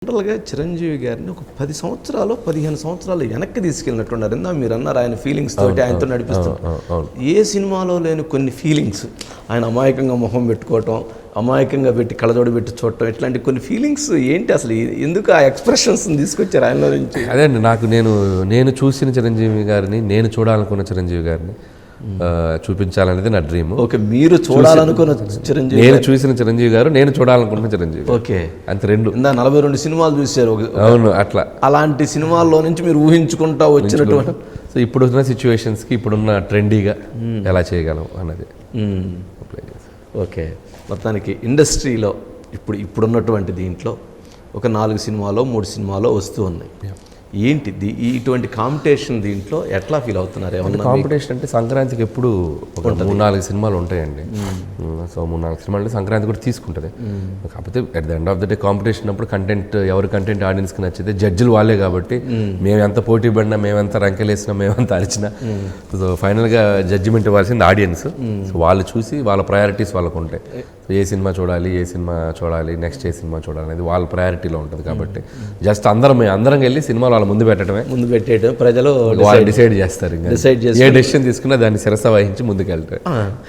జనరల్గా చిరంజీవి గారిని ఒక 10 సంవత్సరాలు 15 సంవత్సరాలు వెనక్కి తీసుకెళ్ళినట్టున్నారు. మీరు అన్నారు ఆయన ఫీలింగ్స్ తోటి ఆయనతో నడిపిస్తారు. ఏ సినిమాలో లేని కొన్ని ఫీలింగ్స్, ఆయన అమాయకంగా మొహం పెట్టుకోవటం, అమాయకంగా పెట్టి కళ్ళజోడు పెట్టి చూడటం, ఇట్లాంటి కొన్ని ఫీలింగ్స్ ఏంటి అసలు, ఎందుకు ఆ ఎక్స్ప్రెషన్స్ తీసుకొచ్చారు ఆయనలో నుంచి? అదే అండి, నేను చూసిన చిరంజీవి గారిని, నేను చూడాలనుకున్న చిరంజీవి గారిని చూపించాలనేది నా డ్రీమ్. ఓకే, మీరు చూడాలనుకున్న చిరంజీవి, నేను చూసిన చిరంజీవి గారు, నేను చూడాలనుకుంటున్న చిరంజీవి. ఓకే, అంత రెండు. 42 సినిమాలు చూశారు. అవును, అట్లా అలాంటి సినిమాల్లో నుంచి మీరు ఊహించుకుంటా వచ్చినటువంటి, సో ఇప్పుడున్న సిచ్యువేషన్స్కి, ఇప్పుడున్న ట్రెండీగా ఎలా చేయగలం అన్నది. ఓకే, మొత్తానికి ఇండస్ట్రీలో ఇప్పుడున్నటువంటి దీంట్లో ఒక 4 సినిమాలో 3 సినిమాలో వస్తూ ఉన్నాయి. ఏంటి ఇటువంటి కాంపిటీషన్ దీంట్లో ఎట్లా ఫీల్ అవుతున్నారు? ఏమన్నా కాంపిటీషన్ అంటే సంక్రాంతికి ఎప్పుడు ఒక 3-4 సినిమాలు ఉంటాయండి. సో 3-4 సినిమాలు అంటే సంక్రాంతి కూడా తీసుకుంటుంది. కాకపోతే at the end of the day competition అప్పుడు ఎవరి కంటెంట్ ఆడియన్స్కి నచ్చితే జడ్జిలు వాళ్ళే కాబట్టి మేము ఎంత పోటీ పడినా, మేమెంత రంకెలేసినా, మేమెంత అరిచినా, సో ఫైనల్గా జడ్జిమెంట్ ఇవ్వాల్సింది ఆడియన్స్. సో వాళ్ళు చూసి వాళ్ళ ప్రయారిటీస్ వాళ్ళకు ఉంటాయి. సో ఏ సినిమా చూడాలి, నెక్స్ట్ ఏ సినిమా చూడాలి అనేది వాళ్ళ ప్రయారిటీలో ఉంటుంది. కాబట్టి జస్ట్ అందరం వెళ్ళి సినిమాలు వాళ్ళ ముందు పెట్టేయడం ప్రజలు వాళ్ళు డిసైడ్ చేస్తారు. డిసైడ్ చేసి ఏ డెసిషన్ తీసుకున్నా దాన్ని శిరస వహించి ముందుకెళ్తారు.